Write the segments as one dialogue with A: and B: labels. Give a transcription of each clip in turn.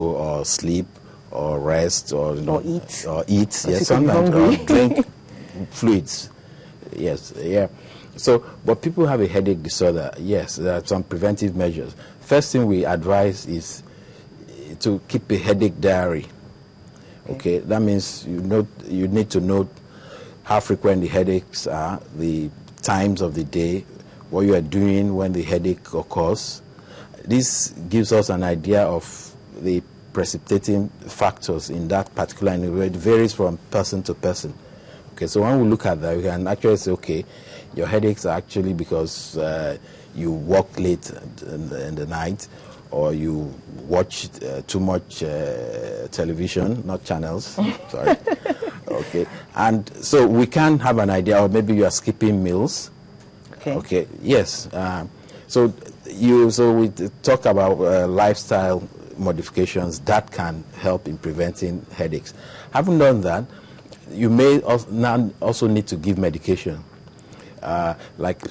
A: or sleep or rest or
B: eat.
A: Yes, sometimes or drink fluids. Yes, yeah. So, but people have a headache disorder. Yes, there are some preventive measures. First thing we advise is to keep a headache diary. Okay, that means you need to note how frequent the headaches are, the times of the day, what you are doing when the headache occurs. This gives us an idea of the precipitating factors in that particular individual. It varies from person to person. Okay, so when we look at that, we can actually say, okay, your headaches are actually because you work late in the night, or you watch too much television, not channels, sorry. Okay, and so we can have an idea, or maybe you are skipping meals. Okay, yes. So we talk about lifestyle modifications that can help in preventing headaches. Having done that, you may also need to give medication. Like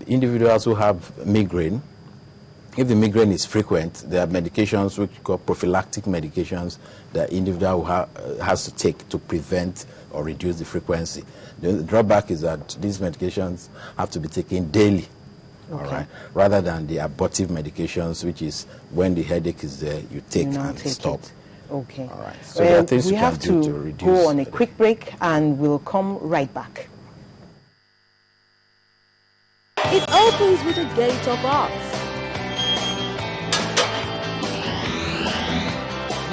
A: individuals who have migraine, if the migraine is frequent, there are medications which we call prophylactic medications that individual has to take to prevent or reduce the frequency. The drawback is that these medications have to be taken daily, all right, rather than the abortive medications, which is when the headache is there, you take and stop.
B: Okay.
A: All right. So there are things
B: we
A: you
B: have
A: can do
B: to
A: reduce
B: go on a quick break, and we'll come right back.
C: It opens with a gate of arts,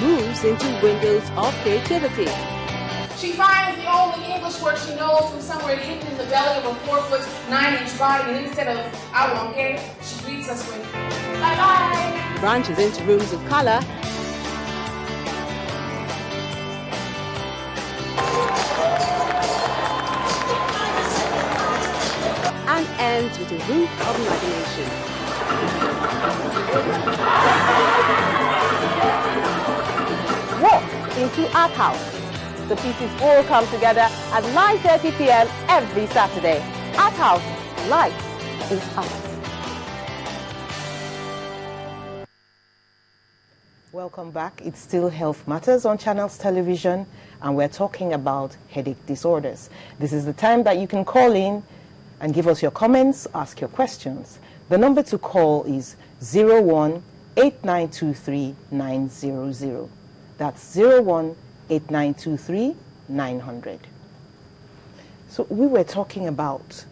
C: moves into windows of creativity.
D: She finds the only English word she knows from somewhere hidden in the belly of a 4'9" body, and instead of "I won't get," she greets us with "bye-bye."
C: Branches into rooms of color, and ends with a roof of imagination. Walk into Art House. The pieces all come together at 9:30 p.m. every Saturday. Art House, life is art.
B: Welcome back. It's still Health Matters on Channels Television, and we're talking about headache disorders. This is the time that you can call in and give us your comments, ask your questions. The number to call is 01-8923-900. That's 01-8923-900. So we were talking about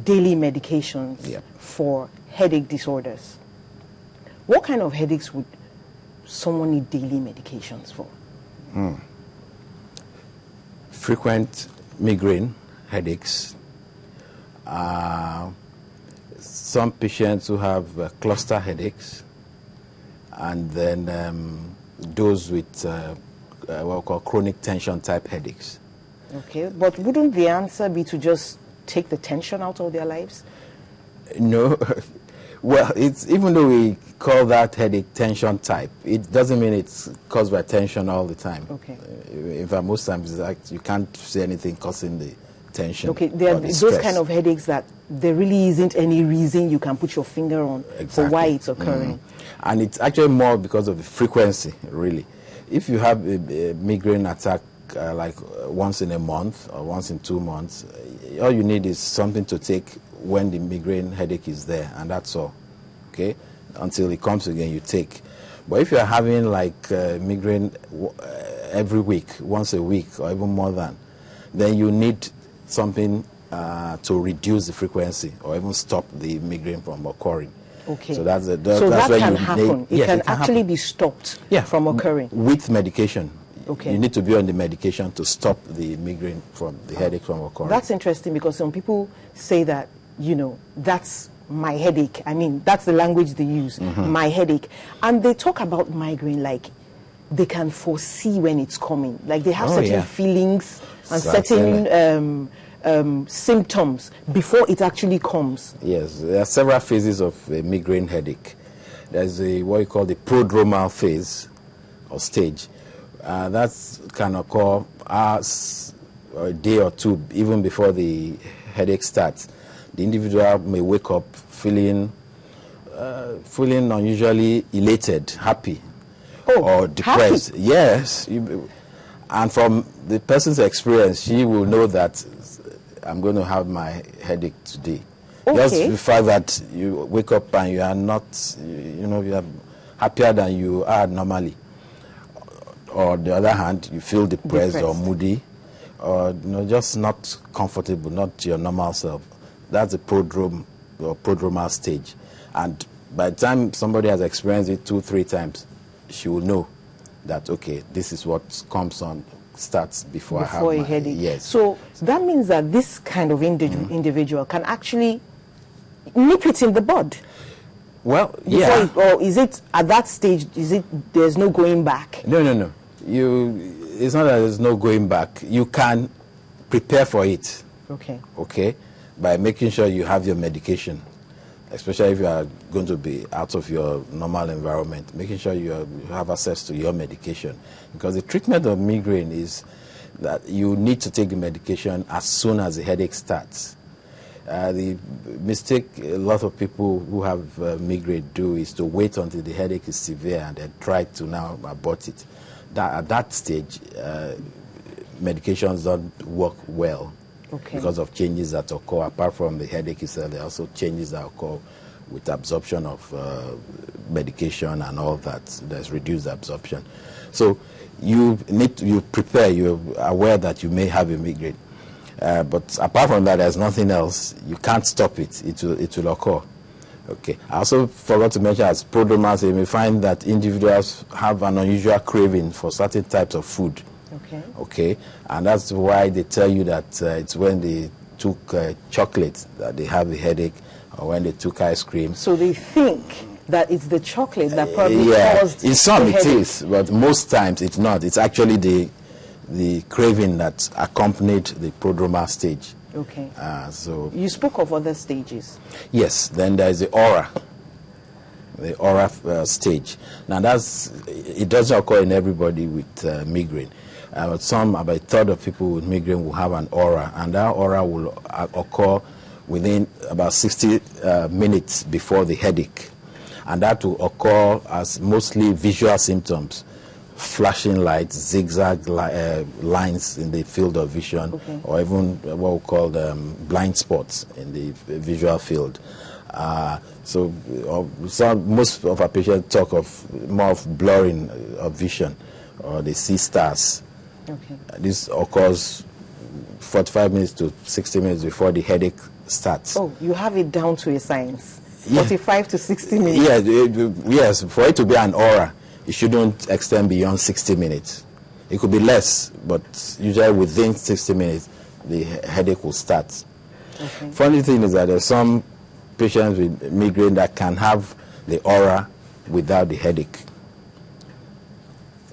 B: daily medications for headache disorders. What kind of headaches would someone need daily medications for?
A: Frequent migraine headaches. Some patients who have cluster headaches, and then those with what we call chronic tension type headaches.
B: Okay, but wouldn't the answer be to just take the tension out of their lives?
A: No. Well, it's, even though we call that headache tension type, it doesn't mean it's caused by tension all the time.
B: Okay.
A: In fact, most times it's like you can't see anything causing the tension.
B: Okay, there are those kind of headaches that there really isn't any reason you can put your finger on for why it's occurring.
A: And it's actually more because of the frequency, really. If you have a migraine attack like once in a month or once in 2 months, all you need is something to take when the migraine headache is there, and that's all. Okay, until it comes again, you take. But if you're having like migraine every week, once a week, or even more than, then you need something to reduce the frequency or even stop the migraine from occurring.
B: Okay.
A: So that's
B: that can happen. It can actually be stopped from occurring
A: with medication.
B: Okay.
A: You need to be on the medication to stop the migraine from the headache from occurring.
B: That's interesting, because some people say that, you know, that's my headache. I mean, that's the language they use, my headache. And they talk about migraine like they can foresee when it's coming. Like they have certain feelings and certain symptoms before it actually comes. Yes,
A: there are several phases of a migraine headache. There's what you call the prodromal phase or stage. That can occur hours or a day or two even before the headache starts. The individual may wake up feeling unusually elated, happy, or depressed.
B: Happy.
A: Yes. And from the person's experience, she will know that I'm going to have my headache today.
B: Okay.
A: Just the fact that you wake up and you are not, you are happier than you are normally. Or on the other hand, you feel depressed or moody, or just not comfortable, not your normal self. That's the prodrome or prodromal stage. And by the time somebody has experienced it 2-3 times, she will know that, okay, this is what comes on, starts before I have
B: a headache.
A: Yes.
B: So that means that this kind of individual can actually nip it in the bud.
A: Well, yeah.
B: Or is it at that stage, there's no going back?
A: No. It's not that there's no going back. You can prepare for it. Okay? By making sure you have your medication, especially if you are going to be out of your normal environment, making sure you have access to your medication. Because the treatment of migraine is that you need to take the medication as soon as the headache starts. The mistake a lot of people who have migraine do is to wait until the headache is severe and then try to now abort it. At that stage, medications don't work well. Because of changes that occur. Apart from the headache itself, there are also changes that occur with absorption of medication and all that. There's reduced absorption. So you prepare, you're aware that you may have a migraine. But apart from that, there's nothing else. You can't stop it. It will occur. Okay. I also forgot to mention, as prodromal, you may find that individuals have an unusual craving for certain types of food. Okay, and that's why they tell you that it's when they took chocolate that they have a headache, or when they took ice cream.
B: So they think that it's the chocolate that probably caused
A: in some
B: the
A: it
B: headache.
A: is, but most times it's not. It's actually the craving that accompanied the prodromal stage.
B: Okay.
A: So
B: you spoke of other stages.
A: Yes. Then there is the aura. The aura stage. Now it doesn't occur in everybody with migraine. About a third of people with migraine will have an aura, and that aura will occur within about 60 minutes before the headache. And that will occur as mostly visual symptoms, flashing lights, zigzag lines in the field of vision, or even what we call blind spots in the visual field. Most of our patients talk of more of blurring of vision, or they see stars. This occurs 45 minutes to 60 minutes before the headache starts.
B: Oh, you have it down to a science. 45 to 60 minutes.
A: Yes, for it to be an aura, it shouldn't extend beyond 60 minutes. It could be less, but usually within 60 minutes, the headache will start. Funny thing is that there's some patients with migraine that can have the aura without the headache.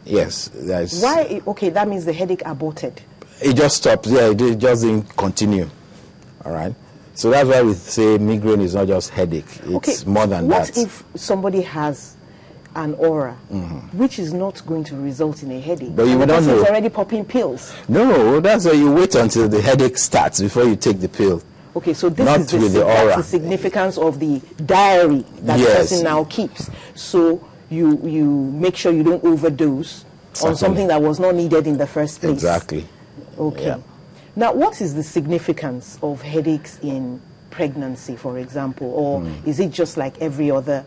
A: Yes.
B: Why? Okay, that means the headache aborted.
A: It just stops. Yeah, it just didn't continue. All right. So that's why we say migraine is not just headache. It's more than that.
B: What if somebody has an aura, which is not going to result in a headache?
A: But you don't know.
B: Is already popping pills.
A: No, that's why you wait until the headache starts before you take the pill.
B: Okay, so this
A: Not
B: is
A: the aura.
B: that's the significance of the diary that the person now keeps. So you make sure you don't overdose on something that was not needed in the first place.
A: Exactly.
B: Okay.
A: Yeah.
B: Now, what is the significance of headaches in pregnancy, for example, or is it just like every other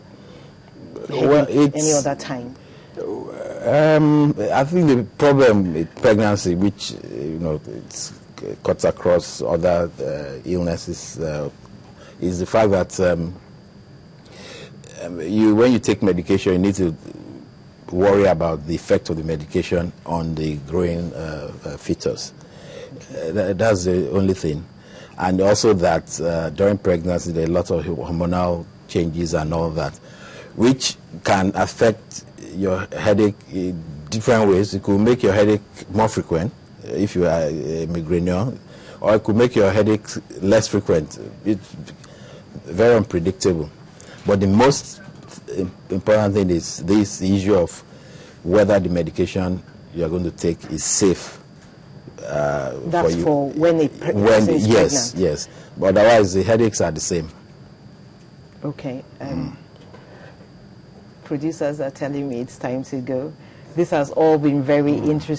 B: headache any other time?
A: I think the problem with pregnancy, which it cuts across other illnesses, is the fact that when you take medication, you need to worry about the effect of the medication on the growing fetus. That's the only thing. And also that during pregnancy, there are a lot of hormonal changes and all that, which can affect your headache in different ways. It could make your headache more frequent if you are a migraineur, or it could make your headache less frequent. It's very unpredictable. But the most important thing is this issue of whether the medication you are going to take is safe.
B: That's for when a person is pregnant.
A: Yes. But otherwise, the headaches are the same.
B: Okay. producers are telling me it's time to go. This has all been very interesting.